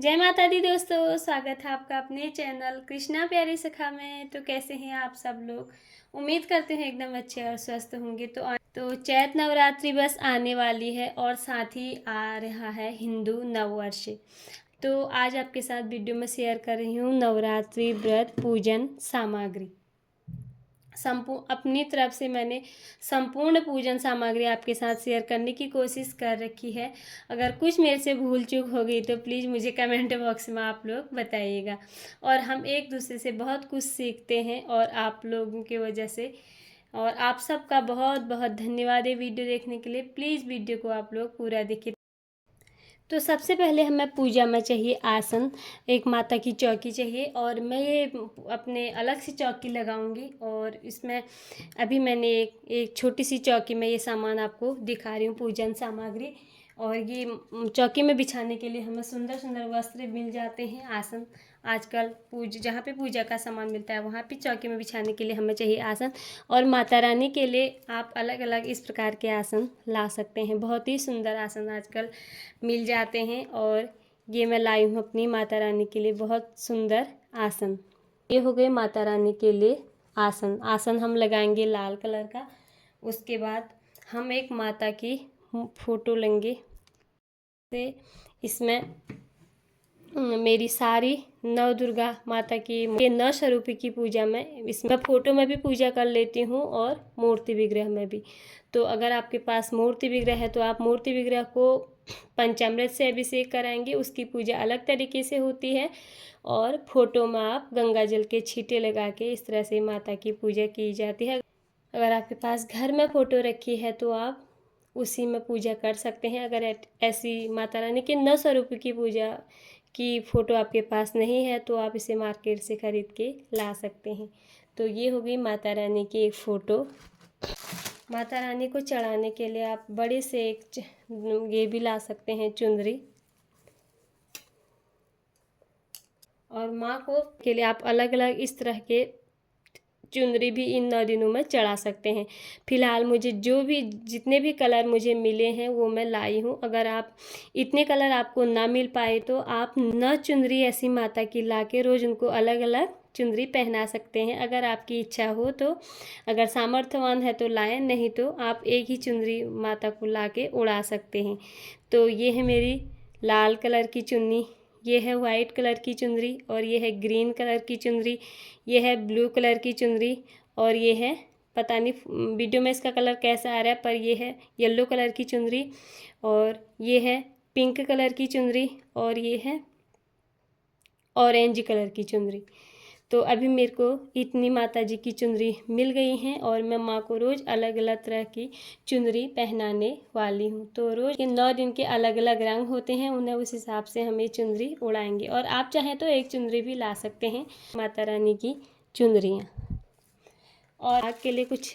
जय माता दी दोस्तों, स्वागत है आपका अपने चैनल कृष्णा प्यारी सखा में। तो कैसे हैं आप सब लोग? उम्मीद करते हैं एकदम अच्छे और स्वस्थ होंगे। तो चैत नवरात्रि बस आने वाली है और साथ ही आ रहा है हिंदू नववर्ष। तो आज आपके साथ वीडियो में शेयर कर रही हूँ नवरात्रि व्रत पूजन सामग्री। अपनी तरफ से मैंने संपूर्ण पूजन सामग्री आपके साथ शेयर करने की कोशिश कर रखी है। अगर कुछ मेरे से भूल चूक हो गई तो प्लीज़ मुझे कमेंट बॉक्स में आप लोग बताइएगा। और हम एक दूसरे से बहुत कुछ सीखते हैं और आप लोगों की वजह से। और आप सबका बहुत बहुत धन्यवाद है वीडियो देखने के लिए। प्लीज़ वीडियो को आप लोग पूरा देखिए। तो सबसे पहले हमें पूजा में चाहिए आसन, एक माता की चौकी चाहिए और मैं ये अपने अलग से चौकी लगाऊंगी। और इसमें अभी मैंने एक छोटी सी चौकी में ये सामान आपको दिखा रही हूँ, पूजन सामग्री। और ये चौकी में बिछाने के लिए हमें सुंदर सुंदर वस्त्र मिल जाते हैं। आसन आजकल जहाँ पे पूजा का सामान मिलता है वहाँ पे चौकी में बिछाने के लिए हमें चाहिए आसन। और माता रानी के लिए आप अलग अलग इस प्रकार के आसन ला सकते हैं। बहुत ही सुंदर आसन आजकल मिल जाते हैं। और ये मैं लाई हूँ अपनी माता रानी के लिए बहुत सुंदर आसन। ये हो गए माता रानी के लिए आसन। आसन हम लगाएंगे लाल कलर का। उसके बाद हम एक माता की फ़ोटो लेंगे। से इसमें मेरी सारी नव दुर्गा माता की नौ स्वरूपी की पूजा में इसमें फ़ोटो में भी पूजा कर लेती हूँ और मूर्ति विग्रह में भी। तो अगर आपके पास मूर्ति विग्रह है तो आप मूर्ति विग्रह को पंचामृत से अभिषेक कराएंगे, उसकी पूजा अलग तरीके से होती है। और फोटो में आप गंगा जल के छींटे लगा के इस तरह से माता की पूजा की जाती है। अगर आपके पास घर में फ़ोटो रखी है तो आप उसी में पूजा कर सकते हैं। अगर ऐसी माता रानी के नौ स्वरूप की पूजा की फ़ोटो आपके पास नहीं है तो आप इसे मार्केट से ख़रीद के ला सकते हैं। तो ये हो गई माता रानी की एक फ़ोटो। माता रानी को चढ़ाने के लिए आप बड़े से एक ये भी ला सकते हैं, चुंदरी। और माँ को के लिए आप अलग अलग इस तरह के चुनरी भी इन 9 दिनों में चढ़ा सकते हैं। फ़िलहाल मुझे जितने भी कलर मुझे मिले हैं वो मैं लाई हूँ। अगर आप इतने कलर आपको ना मिल पाए तो आप 9 चुनरी ऐसी माता की ला के रोज़ उनको अलग अलग चुनरी पहना सकते हैं, अगर आपकी इच्छा हो तो। अगर सामर्थ्यवान है तो लाएं, नहीं तो आप एक ही चुनरी माता को ला के उड़ा सकते हैं। तो ये है मेरी लाल कलर की चुन्नी, ये है वाइट कलर की चुनरी, और ये है ग्रीन कलर की चुनरी, ये है ब्लू कलर की चुनरी, और ये है पता नहीं वीडियो में इसका कलर कैसा आ रहा है, पर ये है येलो कलर की चुनरी, और ये है पिंक कलर की चुनरी, और ये है ऑरेंज कलर की चुनरी। तो अभी मेरे को इतनी माता जी की चुनरी मिल गई हैं और मैं माँ को रोज़ अलग अलग तरह की चुनरी पहनाने वाली हूँ। तो रोज़ के 9 दिन के अलग अलग रंग होते हैं, उन्हें उस हिसाब से हम ये चुनरी उड़ाएंगे। और आप चाहें तो एक चुनरी भी ला सकते हैं, माता रानी की चुनरियाँ। और सुहाग के लिए कुछ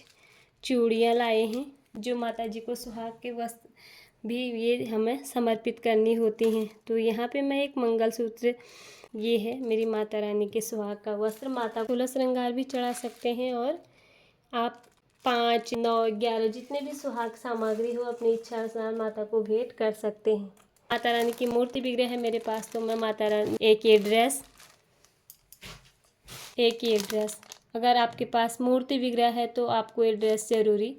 चूड़ियाँ लाए हैं, जो माता जी को सुहाग के वस्त्र भी ये हमें समर्पित करनी होती हैं। तो यहाँ पे मैं एक मंगलसूत्र, ये है मेरी माता रानी के सुहाग का वस्त्र। माता को 16 श्रृंगार भी चढ़ा सकते हैं, और आप 5, 9, 11 जितने भी सुहाग सामग्री हो अपनी इच्छा अनुसार माता को भेंट कर सकते हैं। माता रानी की मूर्ति विग्रह है मेरे पास, तो मैं माता रानी एक ये ड्रेस। अगर आपके पास मूर्ति विग्रह है तो आपको ये ड्रेस ज़रूरी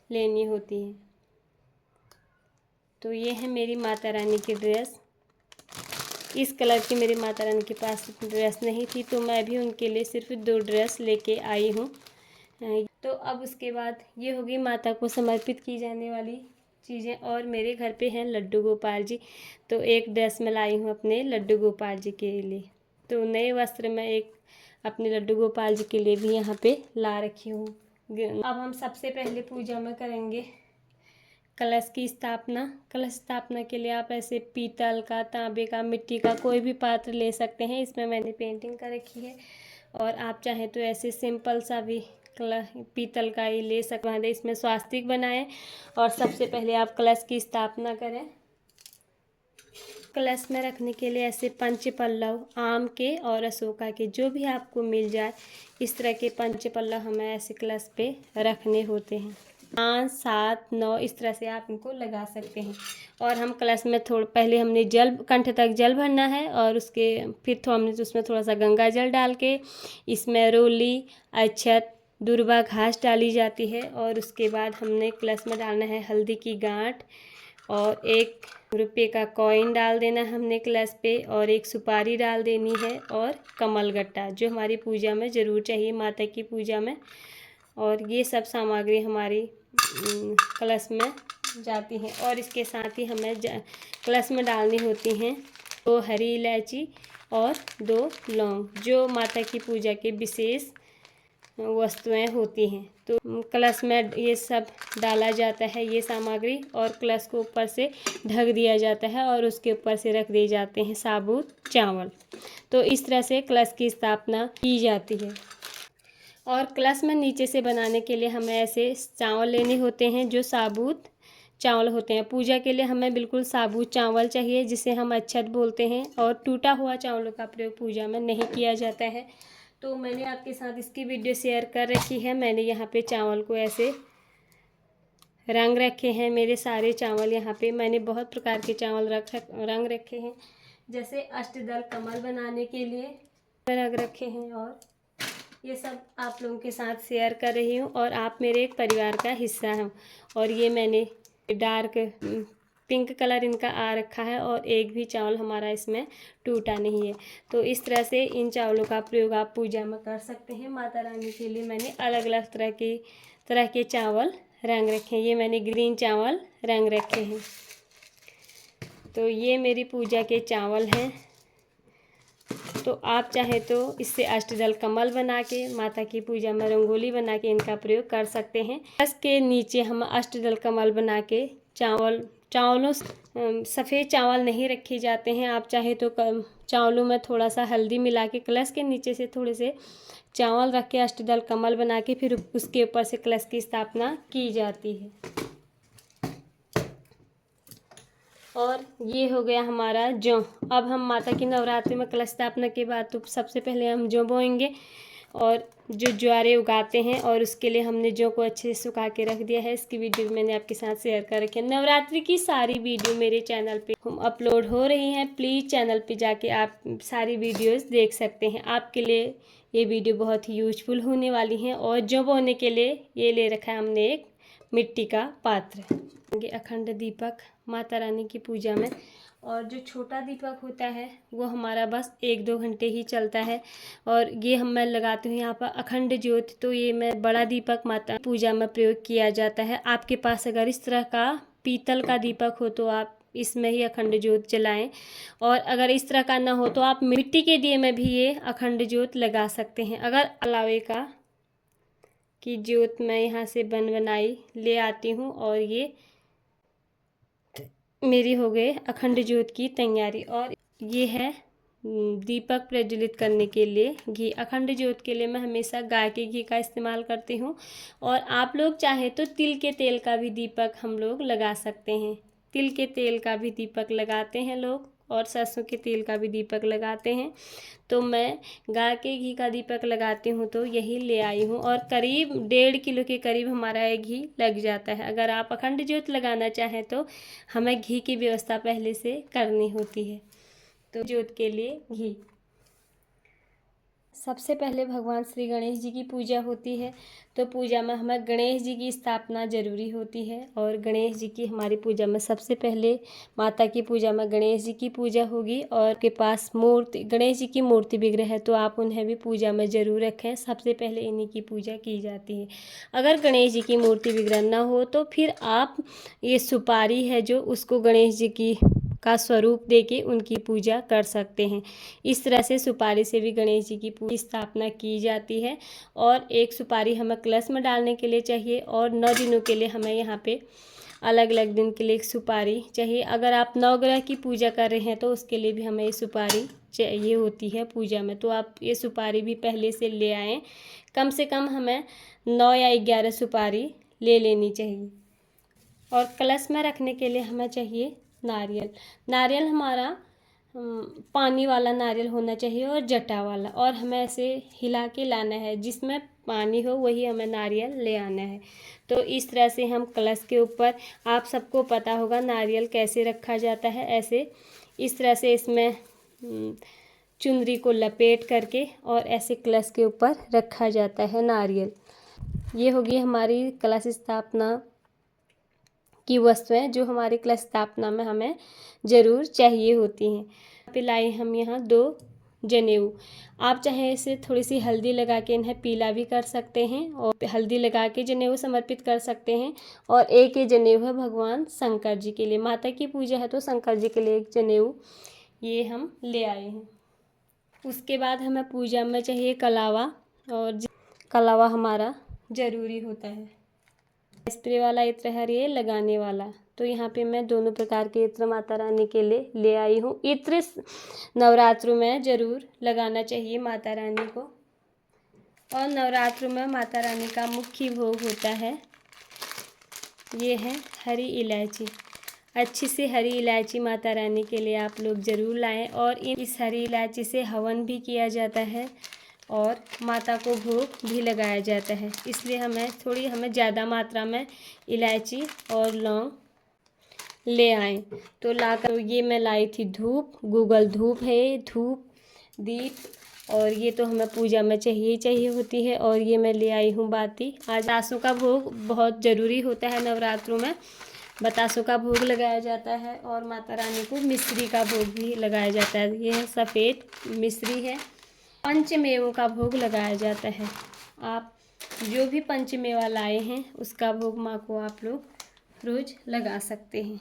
लेनी होती है। तो ये है मेरी माता रानी की ड्रेस। इस कलर की मेरी माता रानी के पास ड्रेस नहीं थी, तो मैं भी उनके लिए सिर्फ 2 ड्रेस लेके आई हूँ। तो अब उसके बाद ये होगी माता को समर्पित की जाने वाली चीज़ें। और मेरे घर पे हैं लड्डू गोपाल जी, तो एक ड्रेस मैं लाई हूँ अपने लड्डू गोपाल जी के लिए। तो नए वस्त्र में एक अपने लड्डू गोपाल जी के लिए भी यहाँ पे ला रखी हूँ। अब हम सबसे पहले पूजा में करेंगे कलश की स्थापना। कलश स्थापना के लिए आप ऐसे पीतल का, तांबे का, मिट्टी का कोई भी पात्र ले सकते हैं। इसमें मैंने पेंटिंग कर रखी है। और आप चाहें तो ऐसे सिंपल सा भी पीतल का ही ले सकते हैं। इसमें स्वास्तिक बनाएं और सबसे पहले आप कलश की स्थापना करें। कलश में रखने के लिए ऐसे पंच पल्लव आम के और अशोका के, जो भी आपको मिल जाए, इस तरह के पंच पल्लव हमें ऐसे कलश पे रखने होते हैं। 5, 7, 9 इस तरह से आप इनको लगा सकते हैं। और हम कलश में पहले हमने जल कंठ तक जल भरना है और उसके फिर हमने उसमें थोड़ा सा गंगा जल डाल के इसमें रोली, अक्षत, दुर्वा घास डाली जाती है। और उसके बाद हमने कलश में डालना है हल्दी की गांठ और 1 रुपये का कॉइन डाल देना हमने कलश पे, और 1 सुपारी डाल देनी है, और कमल गट्टा जो हमारी पूजा में ज़रूर चाहिए, माता की पूजा में। और ये सब सामग्री हमारी कलश में जाती हैं। और इसके साथ ही हमें कलश में डालनी होती हैं 2 हरी इलायची और 2 लौंग, जो माता की पूजा के विशेष वस्तुएं होती हैं। तो कलश में ये सब डाला जाता है, ये सामग्री, और कलश को ऊपर से ढक दिया जाता है और उसके ऊपर से रख दिए जाते हैं साबुत चावल। तो इस तरह से कलश की स्थापना की जाती है। और कलश में नीचे से बनाने के लिए हमें ऐसे चावल लेने होते हैं जो साबुत चावल होते हैं। पूजा के लिए हमें बिल्कुल साबुत चावल चाहिए जिसे हम अक्षत बोलते हैं, और टूटा हुआ चावलों का प्रयोग पूजा में नहीं किया जाता है। तो मैंने आपके साथ इसकी वीडियो शेयर कर रखी है। मैंने यहाँ पे चावल को ऐसे रंग रखे हैं। मेरे सारे चावल यहाँ पे मैंने बहुत प्रकार के चावल रंग रखे हैं, जैसे अष्टदल कमल बनाने के लिए रंग रखे हैं। और ये सब आप लोगों के साथ शेयर कर रही हूँ, और आप मेरे एक परिवार का हिस्सा हैं। और ये मैंने डार्क पिंक कलर इनका आ रखा है, और एक भी चावल हमारा इसमें टूटा नहीं है। तो इस तरह से इन चावलों का प्रयोग आप पूजा में कर सकते हैं। माता रानी के लिए मैंने अलग अलग तरह के चावल रंग रखे हैं। ये मैंने ग्रीन चावल रंग रखे हैं। तो ये मेरी पूजा के चावल हैं। तो आप चाहे तो इससे अष्टदल कमल बना के माता की पूजा में रंगोली बना के इनका प्रयोग कर सकते हैं। इसके नीचे हम अष्टदल कमल बना के चावलों सफ़ेद चावल नहीं रखे जाते हैं। आप चाहे तो चावलों में थोड़ा सा हल्दी मिला के कलश के नीचे से थोड़े से चावल रख के अष्टदल कमल बना के फिर उसके ऊपर से कलश की स्थापना की जाती है। और ये हो गया हमारा जौ। अब हम माता की नवरात्रि में कलश स्थापना के बाद तो सबसे पहले हम जौ बोएंगे, और जो ज्वारे उगाते हैं, और उसके लिए हमने जौ को अच्छे से सुखा के रख दिया है। इसकी वीडियो मैंने आपके साथ शेयर कर रखी है। नवरात्रि की सारी वीडियो मेरे चैनल पे अपलोड हो रही हैं। प्लीज़ चैनल पे जाके आप सारी वीडियोस देख सकते हैं। आपके लिए ये वीडियो बहुत ही यूजफुल होने वाली हैं। और जौ बोने के लिए ये ले रखा है हमने एक मिट्टी का पात्र, अखंड दीपक माता रानी की पूजा में। और जो छोटा दीपक होता है वो हमारा बस 1-2 घंटे ही चलता है। और ये मैं लगाती हूँ यहाँ पर अखंड ज्योत। तो ये मैं बड़ा दीपक माता पूजा में प्रयोग किया जाता है। आपके पास अगर इस तरह का पीतल का दीपक हो तो आप इसमें ही अखंड ज्योत जलाएं, और अगर इस तरह का ना हो तो आप मिट्टी के दिए में भी ये अखंड ज्योत लगा सकते हैं। अगर अलावे की ज्योत मैं यहाँ से बनाई ले आती हूँ, और ये मेरी हो गई अखंड ज्योत की तैयारी। और ये है दीपक प्रज्वलित करने के लिए घी। अखंड ज्योत के लिए मैं हमेशा गाय के घी का इस्तेमाल करती हूँ। और आप लोग चाहे तो तिल के तेल का भी दीपक हम लोग लगा सकते हैं। तिल के तेल का भी दीपक लगाते हैं लोग, और सरसों के तेल का भी दीपक लगाते हैं। तो मैं गाय के घी का दीपक लगाती हूँ, तो यही ले आई हूँ। और करीब 1.5 किलो के करीब हमारा ये घी लग जाता है। अगर आप अखंड ज्योत लगाना चाहें तो हमें घी की व्यवस्था पहले से करनी होती है। तो ज्योत के लिए घी, सबसे पहले भगवान श्री गणेश जी की पूजा होती है। तो पूजा में हमें गणेश जी की स्थापना जरूरी होती है। और गणेश जी की हमारी पूजा में सबसे पहले माता की पूजा में गणेश जी की पूजा होगी। और के पास मूर्ति गणेश जी की मूर्ति विग्रह है तो आप उन्हें भी पूजा में ज़रूर रखें। सबसे पहले इन्हीं की पूजा की जाती है। अगर गणेश जी की मूर्ति विग्रह ना हो तो फिर आप ये सुपारी है जो उसको गणेश जी की का स्वरूप देके उनकी पूजा कर सकते हैं। इस तरह से सुपारी से भी गणेश जी की स्थापना की जाती है। और एक सुपारी हमें कलश में डालने के लिए चाहिए, और 9 दिनों के लिए हमें यहाँ पे अलग अलग दिन के लिए एक सुपारी चाहिए। अगर आप नवग्रह की पूजा कर रहे हैं तो उसके लिए भी हमें ये सुपारी चाहिए होती है पूजा में। तो आप ये सुपारी भी पहले से ले आएँ। कम से कम हमें 9 या 11 सुपारी ले लेनी चाहिए। और कलश में रखने के लिए हमें चाहिए नारियल। नारियल हमारा पानी वाला नारियल होना चाहिए और जटा वाला, और हमें ऐसे हिला के लाना है, जिसमें पानी हो वही हमें नारियल ले आना है। तो इस तरह से हम कलश के ऊपर, आप सबको पता होगा नारियल कैसे रखा जाता है, ऐसे इस तरह से इसमें चुनरी को लपेट करके और ऐसे कलश के ऊपर रखा जाता है नारियल। ये होगी हमारी कलश स्थापना की वस्तुएं जो हमारी कलश स्थापना में हमें ज़रूर चाहिए होती हैं। यहाँ पे लाए हम यहाँ 2 जनेऊ। आप चाहे इसे थोड़ी सी हल्दी लगा के इन्हें पीला भी कर सकते हैं और हल्दी लगा के जनेऊ समर्पित कर सकते हैं। और एक ये जनेऊ है भगवान शंकर जी के लिए, माता की पूजा है तो शंकर जी के लिए एक जनेऊ ये हम ले आए हैं। उसके बाद हमें पूजा में चाहिए कलावा, और कलावा हमारा ज़रूरी होता है। स्प्रे वाला इत्र है ये लगाने वाला, तो यहाँ पे मैं दोनों प्रकार के इत्र माता रानी के लिए ले आई हूँ। इत्र नवरात्रों में ज़रूर लगाना चाहिए माता रानी को, और नवरात्रों में माता रानी का मुख्य भोग होता है, ये है हरी इलायची। अच्छी सी हरी इलायची माता रानी के लिए आप लोग ज़रूर लाएं, और इस हरी इलायची से हवन भी किया जाता है और माता को भोग भी लगाया जाता है। इसलिए हमें ज़्यादा मात्रा में इलायची और लौंग ले आए। तो लाकर ये मैं लाई थी धूप, गूगल धूप है, धूप दीप, और ये तो हमें पूजा में चाहिए होती है। और ये मैं ले आई हूँ बाती। आज बतासों का भोग बहुत ज़रूरी होता है नवरात्रों में, बतासों का भोग लगाया जाता है और माता रानी को मिश्री का भोग भी लगाया जाता है। ये सफ़ेद मिश्री है। पंचमेवों का भोग लगाया जाता है। आप जो भी पंचमेवा लाए हैं उसका भोग माँ को आप लोग रोज़ लगा सकते हैं।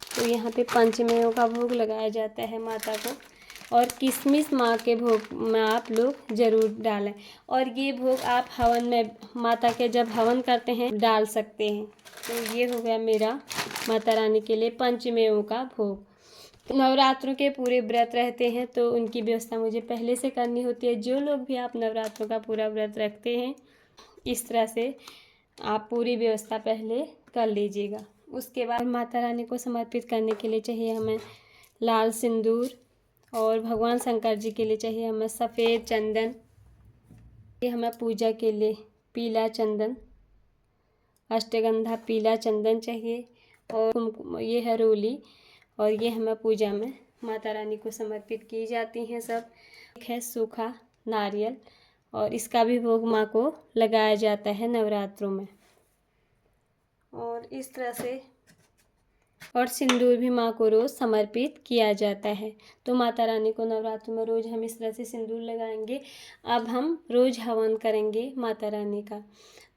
तो यहाँ पे पंचमेवों का भोग लगाया जाता है माता को, और किशमिश माँ के भोग में आप लोग ज़रूर डालें। और ये भोग आप हवन में माता के जब हवन करते हैं डाल सकते हैं। तो ये हो गया मेरा माता रानी के लिए पंचमेवों का भोग। नवरात्रों के पूरे व्रत रहते हैं तो उनकी व्यवस्था मुझे पहले से करनी होती है। जो लोग भी आप नवरात्रों का पूरा व्रत रखते हैं, इस तरह से आप पूरी व्यवस्था पहले कर लीजिएगा। उसके बाद माता रानी को समर्पित करने के लिए चाहिए हमें लाल सिंदूर, और भगवान शंकर जी के लिए चाहिए हमें सफ़ेद चंदन, ये हमें पूजा के लिए पीला चंदन, अष्टगंधा पीला चंदन चाहिए, और ये है रोली, और ये हमें पूजा में माता रानी को समर्पित की जाती हैं सब। एक है सूखा नारियल, और इसका भी भोग माँ को लगाया जाता है नवरात्रों में। और इस तरह से, और सिंदूर भी माँ को रोज़ समर्पित किया जाता है। तो माता रानी को नवरात्रों में रोज़ हम इस तरह से सिंदूर लगाएंगे। अब हम रोज़ हवन करेंगे माता रानी का।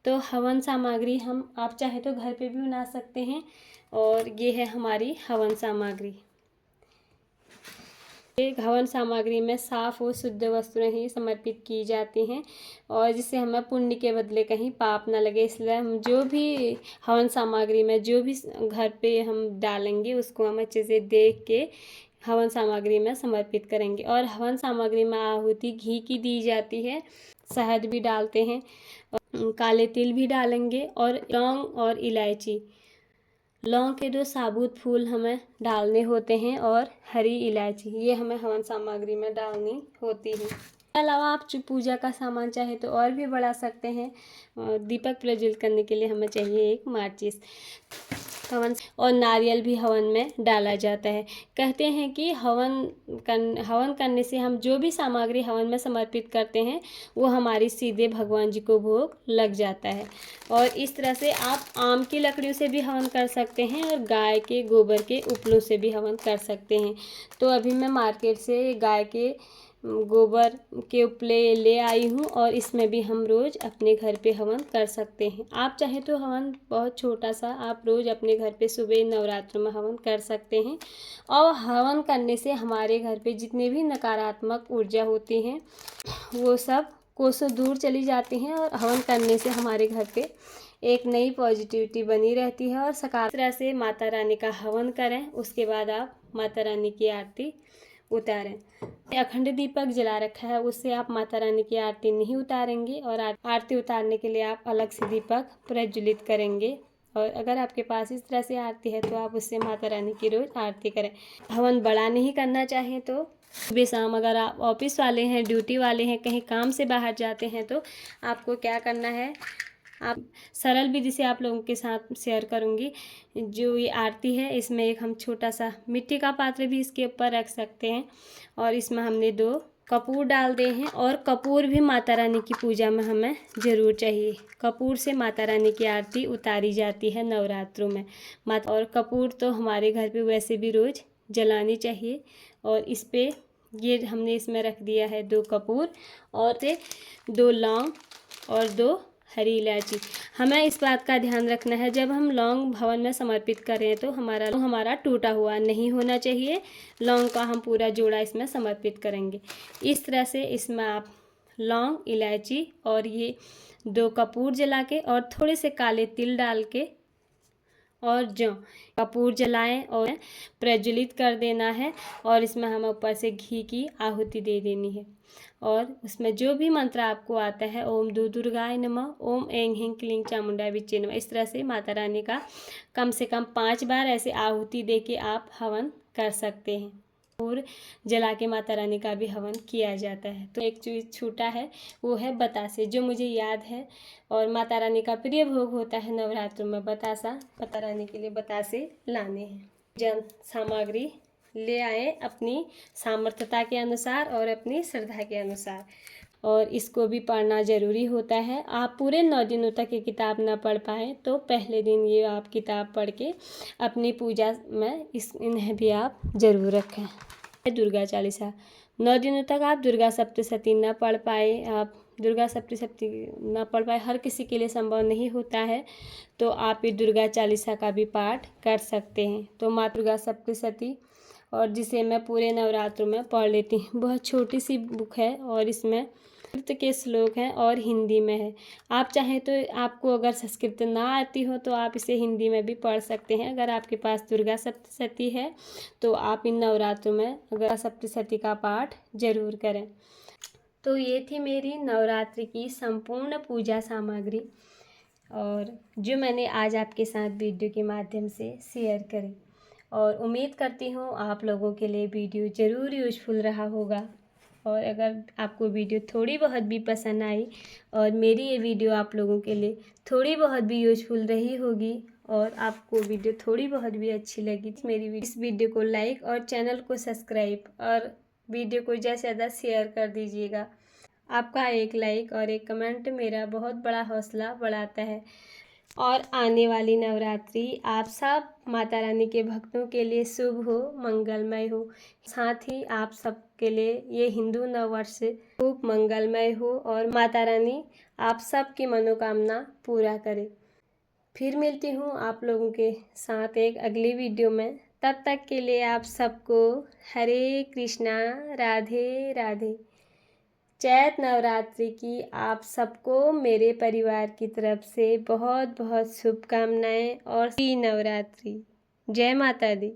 तो हवन सामग्री आप चाहे तो घर पे भी बना सकते हैं, और ये है हमारी हवन सामग्री। एक हवन सामग्री में साफ़ और शुद्ध वस्तुएं ही समर्पित की जाती हैं, और जिससे हमें पुण्य के बदले कहीं पाप ना लगे। इसलिए हम जो भी हवन सामग्री में जो भी घर पे हम डालेंगे उसको हम अच्छे से देख के हवन सामग्री में समर्पित करेंगे। और हवन सामग्री में आहुति घी की दी जाती है, शहद भी डालते हैं, और काले तिल भी डालेंगे, और लौंग और इलायची। लौंग के 2 साबुत फूल हमें डालने होते हैं, और हरी इलायची ये हमें हवन सामग्री में डालनी होती है। इसके अलावा आप जो पूजा का सामान चाहे तो और भी बढ़ा सकते हैं। दीपक प्रज्वलित करने के लिए हमें चाहिए एक माचिस, हवन, और नारियल भी हवन में डाला जाता है। कहते हैं कि हवन करने से हम जो भी सामग्री हवन में समर्पित करते हैं वो हमारी सीधे भगवान जी को भोग लग जाता है। और इस तरह से आप आम की लकड़ियों से भी हवन कर सकते हैं, और गाय के गोबर के उपलों से भी हवन कर सकते हैं। तो अभी मैं मार्केट से गाय के गोबर के उपले ले आई हूँ, और इसमें भी हम रोज़ अपने घर पे हवन कर सकते हैं। आप चाहे तो हवन बहुत छोटा सा आप रोज़ अपने घर पे सुबह नवरात्र में हवन कर सकते हैं। और हवन करने से हमारे घर पे जितने भी नकारात्मक ऊर्जा होती हैं वो सब कोसों दूर चली जाती हैं, और हवन करने से हमारे घर पे एक नई पॉजिटिविटी बनी रहती है। और सकारात्मक तरह से माता रानी का हवन करें, उसके बाद आप माता रानी की आरती उतारें। अखंड दीपक जला रखा है, उससे आप माता रानी की आरती नहीं उतारेंगे, और आरती उतारने के लिए आप अलग से दीपक प्रज्वलित करेंगे। और अगर आपके पास इस तरह से आरती है तो आप उससे माता रानी की रोज़ आरती करें। हवन बड़ा नहीं करना चाहें तो सुबह शाम, अगर आप ऑफिस वाले हैं, ड्यूटी वाले हैं, कहीं काम से बाहर जाते हैं तो आपको क्या करना है, आप सरल विधि से आप लोगों के साथ शेयर करूंगी। जो ये आरती है इसमें एक हम छोटा सा मिट्टी का पात्र भी इसके ऊपर रख सकते हैं और इसमें हमने 2 कपूर डाल दे हैं। और कपूर भी माता रानी की पूजा में हमें ज़रूर चाहिए। कपूर से माता रानी की आरती उतारी जाती है नवरात्रों में। और कपूर तो हमारे घर पे वैसे भी रोज़ जलानी चाहिए। और इस पे ये हमने इसमें रख दिया है 2 कपूर और 2 लौंग और 2 हरी इलायची। हमें इस बात का ध्यान रखना है, जब हम लौंग भवन में समर्पित करें तो हमारा टूटा हुआ नहीं होना चाहिए। लौंग का हम पूरा जोड़ा इसमें समर्पित करेंगे। इस तरह से इसमें आप लौंग, इलायची और ये 2 कपूर जला के और थोड़े से काले तिल डाल के और जौ कपूर जलाएं और प्रज्वलित कर देना है। और इसमें हमें ऊपर से घी की आहुति दे देनी है। और उसमें जो भी मंत्र आपको आता है, ओम दुर्गाय नमः, ओम ऐं ह्रीं क्लीं चामुंडा विच्चे नमः, इस तरह से माता रानी का कम से कम 5 बार ऐसे आहुति दे के आप हवन कर सकते हैं। और जला के माता रानी का भी हवन किया जाता है। तो एक चीज़ छूटा है वो है बतासे, जो मुझे याद है। और माता रानी का प्रिय भोग होता है नवरात्रों में बतासा। माता रानी के लिए बतासे लाने हैं। जन सामग्री ले आए अपनी सामर्थ्यता के अनुसार और अपनी श्रद्धा के अनुसार। और इसको भी पढ़ना ज़रूरी होता है। आप पूरे 9 दिनों तक ये किताब ना पढ़ पाएँ तो पहले दिन ये आप किताब पढ़ के अपनी पूजा में इन्हें भी आप ज़रूर रखें। दुर्गा चालीसा 9 दिनों तक आप दुर्गा सप्तशती ना पढ़ पाए, आप दुर्गा सप्तशती ना पढ़ पाए, हर किसी के लिए संभव नहीं होता है, तो आप ये दुर्गा चालीसा का भी पाठ कर सकते हैं। तो माँ दुर्गा सप्तशती, और जिसे मैं पूरे नवरात्रों में पढ़ लेती हूँ। बहुत छोटी सी बुक है और इसमें संस्कृत के श्लोक हैं और हिंदी में है। आप चाहें तो आपको अगर संस्कृत ना आती हो तो आप इसे हिंदी में भी पढ़ सकते हैं। अगर आपके पास दुर्गा सप्तशती है तो आप इन नवरात्रों में दुर्गा सप्तशती का पाठ जरूर करें। तो ये थी मेरी नवरात्रि की संपूर्ण पूजा सामग्री और जो मैंने आज आपके साथ वीडियो के माध्यम से शेयर करी। और उम्मीद करती हूँ आप लोगों के लिए वीडियो ज़रूर यूज़फुल रहा होगा। और अगर आपको वीडियो थोड़ी बहुत भी पसंद आई और मेरी ये वीडियो आप लोगों के लिए थोड़ी बहुत भी यूज़फुल रही होगी और आपको वीडियो थोड़ी बहुत भी अच्छी लगी तो मेरी इस वीडियो को लाइक और चैनल को सब्सक्राइब और वीडियो को ज़्यादा से ज़्यादा शेयर कर दीजिएगा। आपका एक लाइक और एक कमेंट मेरा बहुत बड़ा हौसला बढ़ाता है। और आने वाली नवरात्रि आप सब माता रानी के भक्तों के लिए शुभ हो, मंगलमय हो। साथ ही आप सब के लिए ये हिंदू नववर्ष खूब मंगलमय हो और माता रानी आप सब की मनोकामना पूरा करे। फिर मिलती हूँ आप लोगों के साथ एक अगली वीडियो में। तब तक के लिए आप सबको हरे कृष्णा, राधे राधे। चैत नवरात्रि की आप सबको मेरे परिवार की तरफ से बहुत बहुत शुभकामनाएं और श्री नवरात्रि। जय माता दी।